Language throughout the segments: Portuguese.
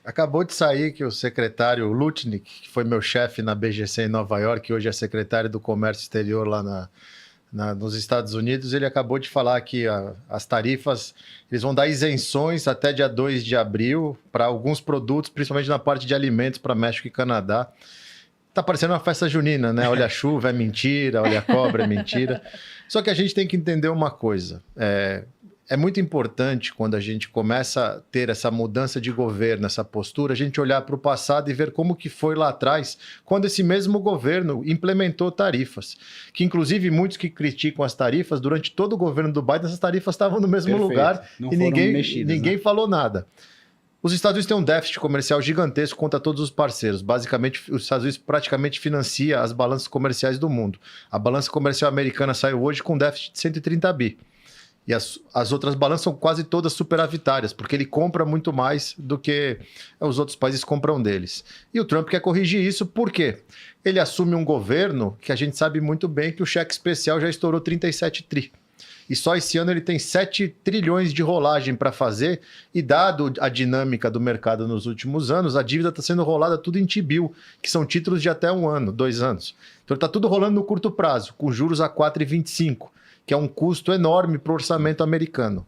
Acabou de sair que o secretário Lutnick, que foi meu chefe na BGC em Nova York, que hoje é secretário do Comércio Exterior lá nos Estados Unidos, ele acabou de falar que as tarifas, eles vão dar isenções até dia 2 de abril para alguns produtos, principalmente na parte de alimentos para México e Canadá. Tá parecendo uma festa junina, né? Olha a chuva, é mentira, olha a cobra, é mentira. Só que a gente tem que entender uma coisa. É muito importante, quando a gente começa a ter essa mudança de governo, essa postura, a gente olhar para o passado e ver como que foi lá atrás, quando esse mesmo governo implementou tarifas. Que, inclusive, muitos que criticam as tarifas, durante todo o governo do Biden, essas tarifas estavam no mesmo lugar e ninguém falou nada. Os Estados Unidos têm um déficit comercial gigantesco contra todos os parceiros. Basicamente, os Estados Unidos praticamente financia as balanças comerciais do mundo. A balança comercial americana saiu hoje com um déficit de 130 bi. E as outras balanças são quase todas superavitárias, porque ele compra muito mais do que os outros países compram deles. E o Trump quer corrigir isso, por quê? Ele assume um governo que a gente sabe muito bem que o cheque especial já estourou 37 tri. E só esse ano ele tem 7 trilhões de rolagem para fazer, e dado a dinâmica do mercado nos últimos anos, a dívida está sendo rolada tudo em T-bill, que são títulos de até 1 ano, 2 anos. Então está tudo rolando no curto prazo, com juros a 4,25, que é um custo enorme para o orçamento americano.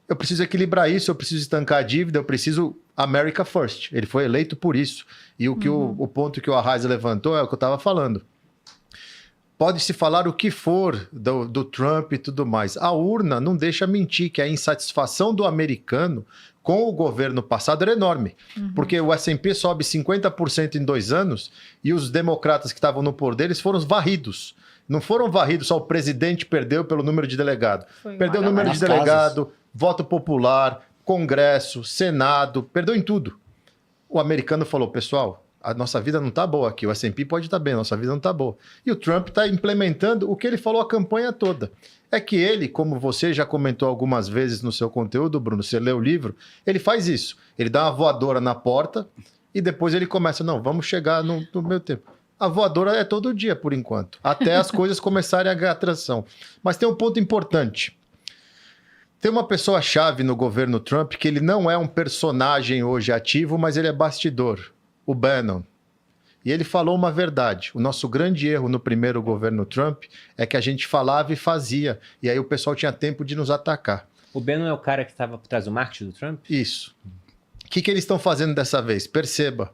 Eu preciso equilibrar isso, eu preciso estancar a dívida, eu preciso America First. Ele foi eleito por isso. E o ponto que o Arraes levantou é o que eu estava falando. Pode-se falar o que for do Trump e tudo mais. A urna não deixa mentir que a insatisfação do americano com o governo passado era enorme. Porque o S&P sobe 50% em 2 anos e os democratas que estavam no poder deles foram varridos. Não foram varridos, só o presidente perdeu pelo número de delegado. Perdeu o número de delegado, voto popular, Congresso, Senado, perdeu em tudo. O americano falou, pessoal, a nossa vida não está boa aqui, o S&P pode estar bem, a nossa vida não está boa. E o Trump está implementando o que ele falou a campanha toda. É que ele, como você já comentou algumas vezes no seu conteúdo, Bruno, você lê o livro, ele faz isso. Ele dá uma voadora na porta e depois ele começa, não, vamos chegar no meu tempo. A voadora é todo dia, por enquanto, até as coisas começarem a ganhar atração. Mas tem um ponto importante. Tem uma pessoa-chave no governo Trump que ele não é um personagem hoje ativo, mas ele é bastidor, o Bannon. E ele falou uma verdade. O nosso grande erro no primeiro governo Trump é que a gente falava e fazia, e aí o pessoal tinha tempo de nos atacar. O Bannon é o cara que estava por trás do marketing do Trump? Isso. O que eles estão fazendo dessa vez? Perceba.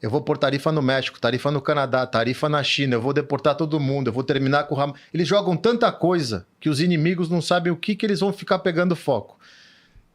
Eu vou pôr tarifa no México, tarifa no Canadá, tarifa na China, eu vou deportar todo mundo, eu vou terminar com o Hamas. Eles jogam tanta coisa que os inimigos não sabem o que eles vão ficar pegando foco.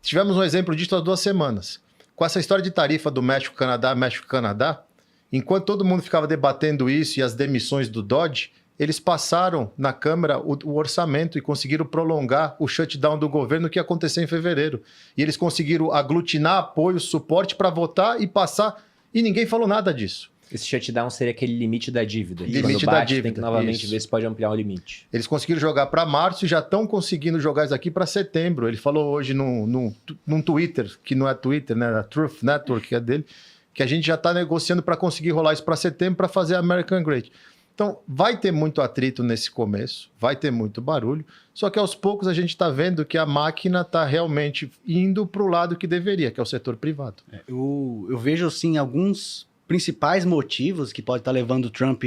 Tivemos um exemplo disso há 2 semanas. Com essa história de tarifa do México-Canadá, enquanto todo mundo ficava debatendo isso e as demissões do Dodge, eles passaram na Câmara o orçamento e conseguiram prolongar o shutdown do governo que ia acontecer em fevereiro. E eles conseguiram aglutinar apoio, suporte para votar e passar... E ninguém falou nada disso. Esse shutdown seria aquele limite da dívida. Limite da dívida. Tem que novamente ver se pode ampliar o limite. Eles conseguiram jogar para março e já estão conseguindo jogar isso aqui para setembro. Ele falou hoje num Twitter, que não é Twitter, né? A Truth Network, que é dele, que a gente já está negociando para conseguir rolar isso para setembro para fazer American Great. Então, vai ter muito atrito nesse começo, vai ter muito barulho, só que aos poucos a gente está vendo que a máquina está realmente indo para o lado que deveria, que é o setor privado. Eu vejo, sim, alguns principais motivos que pode estar levando o Trump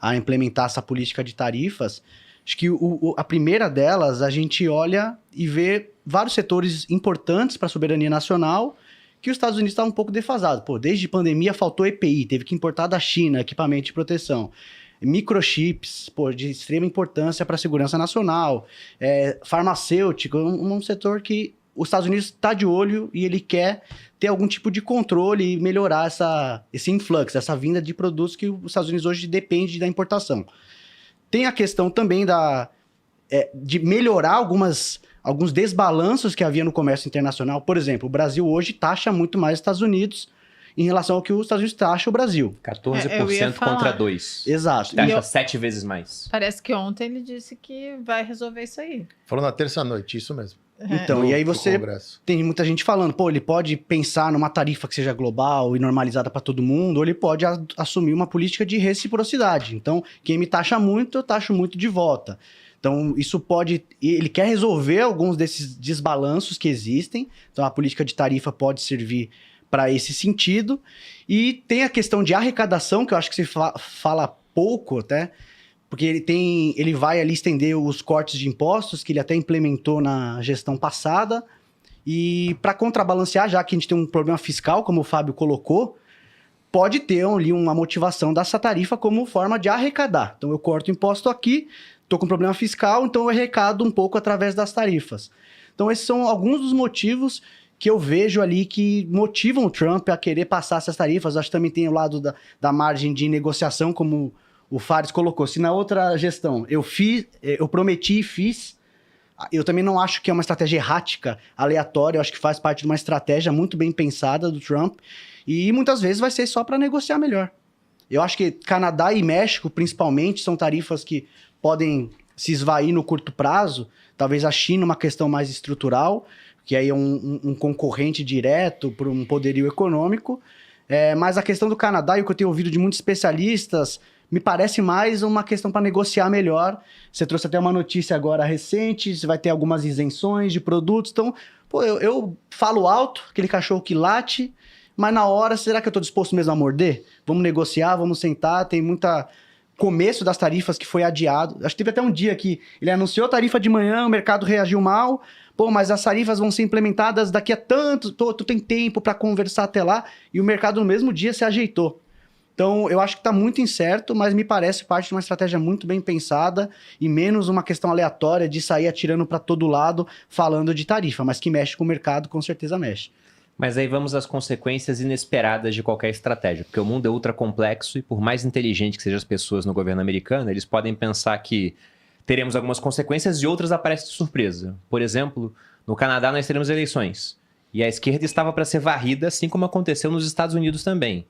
a implementar essa política de tarifas. Acho que a primeira delas, a gente olha e vê vários setores importantes para a soberania nacional que os Estados Unidos estão um pouco defasados. Desde pandemia faltou EPI, teve que importar da China equipamento de proteção. Microchips, de extrema importância para a segurança nacional, farmacêutico, um setor que os Estados Unidos está de olho e ele quer ter algum tipo de controle e melhorar esse influx, essa vinda de produtos que os Estados Unidos hoje depende da importação. Tem a questão também de melhorar alguns desbalanços que havia no comércio internacional. Por exemplo, o Brasil hoje taxa muito mais os Estados Unidos em relação ao que os Estados Unidos taxa o Brasil. 14% contra 2%. Exato. Taxa 7 vezes mais. Parece que ontem ele disse que vai resolver isso aí. Falou na terça-noite, isso mesmo. Então, e aí você tem muita gente falando, ele pode pensar numa tarifa que seja global e normalizada para todo mundo, ou ele pode assumir uma política de reciprocidade. Então, quem me taxa muito, eu taxo muito de volta. Então, isso pode... Ele quer resolver alguns desses desbalanços que existem. Então, a política de tarifa pode servir para esse sentido. E tem a questão de arrecadação, que eu acho que se fala pouco até, porque ele vai ali estender os cortes de impostos, que ele até implementou na gestão passada. E para contrabalancear, já que a gente tem um problema fiscal, como o Fábio colocou, pode ter ali uma motivação dessa tarifa como forma de arrecadar. Então eu corto o imposto aqui, estou com problema fiscal, então eu arrecado um pouco através das tarifas. Então esses são alguns dos motivos que eu vejo ali que motivam o Trump a querer passar essas tarifas. Acho que também tem o lado da margem de negociação, como o Fares colocou. Se na outra gestão eu prometi e fiz, eu também não acho que é uma estratégia errática, aleatória. Eu acho que faz parte de uma estratégia muito bem pensada do Trump. E muitas vezes vai ser só para negociar melhor. Eu acho que Canadá e México, principalmente, são tarifas que podem se esvair no curto prazo. Talvez a China uma questão mais estrutural, que aí é um concorrente direto por um poderio econômico. Mas a questão do Canadá, e o que eu tenho ouvido de muitos especialistas, me parece mais uma questão para negociar melhor. Você trouxe até uma notícia agora recente, você vai ter algumas isenções de produtos. Então, pô, eu falo alto, aquele cachorro que late, mas na hora, será que eu estou disposto mesmo a morder? Vamos negociar, vamos sentar, tem muita começo das tarifas que foi adiado. Acho que teve até um dia que ele anunciou a tarifa de manhã, o mercado reagiu mal, pô, mas as tarifas vão ser implementadas daqui a tanto, tu tem tempo para conversar até lá, e o mercado no mesmo dia se ajeitou. Então, eu acho que está muito incerto, mas me parece parte de uma estratégia muito bem pensada e menos uma questão aleatória de sair atirando para todo lado falando de tarifa, mas que mexe com o mercado, com certeza mexe. Mas aí vamos às consequências inesperadas de qualquer estratégia, porque o mundo é ultra complexo e por mais inteligente que sejam as pessoas no governo americano, eles podem pensar que teremos algumas consequências e outras aparecem de surpresa. Por exemplo, no Canadá nós teremos eleições e a esquerda estava para ser varrida, assim como aconteceu nos Estados Unidos também.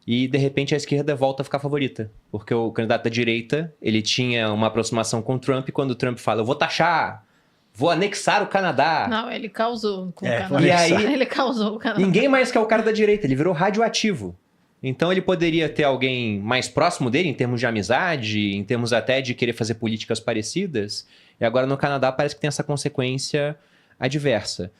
E, de repente, a esquerda volta a ficar favorita. Porque o candidato da direita, ele tinha uma aproximação com o Trump, e quando o Trump fala, eu vou taxar, vou anexar o Canadá. Não, ele causou com o Canadá. E aí, ele causou o Canadá. Ninguém mais quer o cara da direita, ele virou radioativo. Então, ele poderia ter alguém mais próximo dele, em termos de amizade, em termos até de querer fazer políticas parecidas. E agora, no Canadá, parece que tem essa consequência adversa.